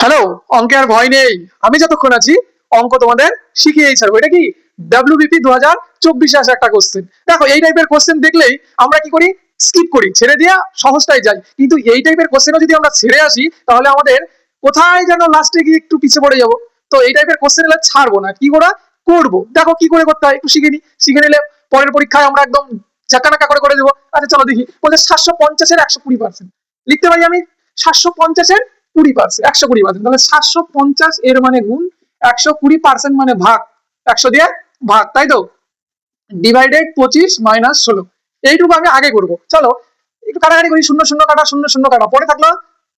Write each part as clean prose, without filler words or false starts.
Hello, অঙ্কে আর ভয় নেই। আমি যতক্ষণ আছি অঙ্ক তোমাদের শিখিয়েই ছাড়বো। এটা কি ডাব্লিউবিপি 2024 আসা একটা কোশ্চেন। দেখো এই টাইপের কোশ্চেন দেখলেই আমরা কি করি, স্কিপ করি, ছেড়ে দিয়া সহজটাই যাই। কিন্তু এই টাইপের কোশ্চেনও যদি আমরা ছেড়ে আসি তাহলে আমাদের কোথায় যেন লাস্টে গিয়ে একটু পিছিয়ে পড়ে যাবো। তো এই টাইপের কোশ্চেন এলে ছাড়বো না, কি করা করবো। দেখো কি করে করতে হয় একটু শিখে নি, শিখে নিলে পরের পরীক্ষায় আমরা একদম চাকানাকা করে দেবো। আচ্ছা চলো দেখি, বলছে 750-এর 120%। লিখতে পারি আমি 750-এর 20%, 120%। তাহলে 750 এর মানে গুণ, 120% মানে ভাগ, 100 দিয়ে ভাগ, তাই তো। ডিভাইডেড 25 মাইনাস 16, এইটুকু আমি আগে করবো। চলো একটু কাটাকাটি করি, শূন্য শূন্য কাটা, শূন্য শূন্য কাটা, পরে থাকলো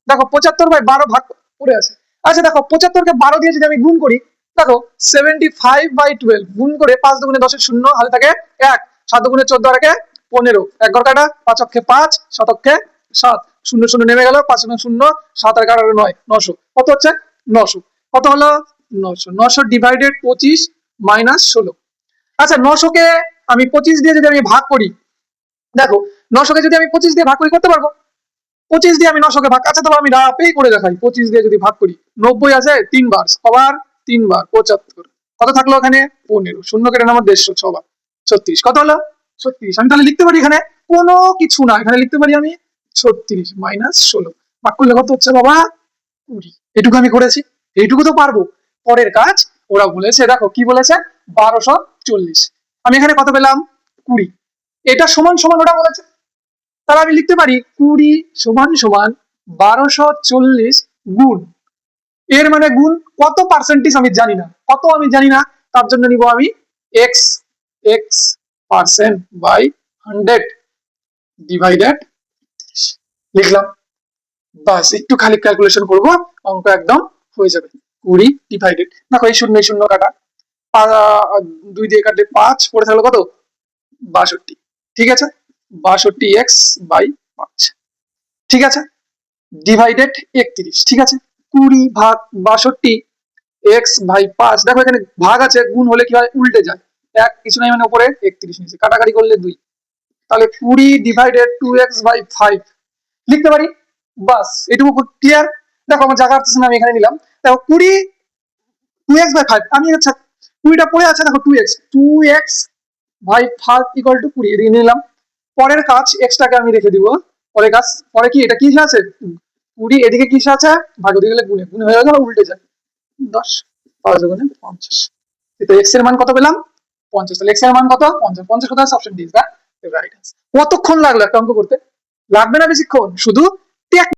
দেখো 75/12 ভাগ পড়ে আছে। আচ্ছা দেখো 75-কে 12 দিয়ে যদি আমি গুণ করি, দেখো 75/12 গুণ করে 5 দুগুণে 10-এর শূন্য, হাতে থাকে 1, 7 দুগুণে 14 আর 1 15, 1 ঘর কাটা, 5 অক্ষে 5, 7 অক্ষে 7, শূন্য শূন্য নেমে গেল, 5 শূন্য, 7 আর 11 9, 900। কত হচ্ছে 900। কত হলো 900। 900 ডিভাইডেড 25 মাইনাস 16। আচ্ছা 900-কে আমি 25 দিয়ে যদি আমি ভাগ করি, দেখো 900-কে যদি আমি 25 দিয়ে ভাগ করি করতে পারবো। 25 দিয়ে আমি 900-কে ভাগ, আচ্ছা তাহলে আমি রাপেই করে দেখাই। 25 দিয়ে যদি ভাগ করি, 90 আছে 3 বার, কবার 3 বার 75, কত থাকলো এখানে 15, শূন্য কেটে নামার 150, 6 বার 36, কত হলো 36। আমি তাহলে লিখতে পারি এখানে কোনো কিছু না, এখানে লিখতে পারি আমি 36 মাইনাস 16, ভাগ করলে কত হচ্ছে বাবা 20। এটুকু আমি করেছি, এইটুকু তো পারবো। পরের কাজ ওরা বলেছে, দেখো কি বলেছে 1240। আমি এখানে কত পেলাম 20, এটা সমান সমান ওটা বলেছে। তাহলে আমি লিখতে পারি 20 সমান সমান 1240 গুণ, এর মানে গুণ কত পার্সেন্টেজ আমি জানি না, কত আমি জানি না, তার জন্য নিব আমি x, x percent by 100 divided, লিখলাম। বাস একটু খালি ক্যালকুলেশন করব, অঙ্ক একদম হয়ে যাবে। 20 ডিভাইডেড, দেখো এই শূন্য শূন্য কাটা, 2 দিয়ে কাটলে 5, পড়ে থাকলো কত 62। ঠিক আছে, 62x/5, ঠিক আছে, ডিভাইডেড 31। ঠিক আছে, 20 ভাগ 62 x/5। দেখো এখানে ভাগ আছে, গুণ হলে কি হয় উল্টে যায়, এক কিছু নাই মানে উপরে 31 নিচে, কাটাকাটি করলে 2, তাহলে 20 ডিভাইডেড 2x/5 লিখতে পারি। বাস এটুকু ক্লিয়ার। দেখো আমার জায়গা আসছে না, আমি এখানে নিলাম। দেখো 20 2x/5, আমি আচ্ছা 20টা পড়ে আছে, দেখো 2x/5 ইকুয়াল টু 20, এদিকে নিলাম। পরের কাজ এক্সটাকে আমি রেখে দিব। পরের কাজ পরে কি, এটা কি আছে 20, এদিকে কি আছে ভাগ, ওদিকে গেলে গুণে, গুণে হয়ে গেল উল্টে যায় 10, 5 গুণে 50। তো এক্স এর মান কত পেলাম 50। তাহলে এক্স এর মান কত 50। 50 কোথায় আছে, option D is the right answer. কতক্ষণ লাগলো একটা অঙ্ক করতে, লাগবে না বেশিক্ষণ, শুধু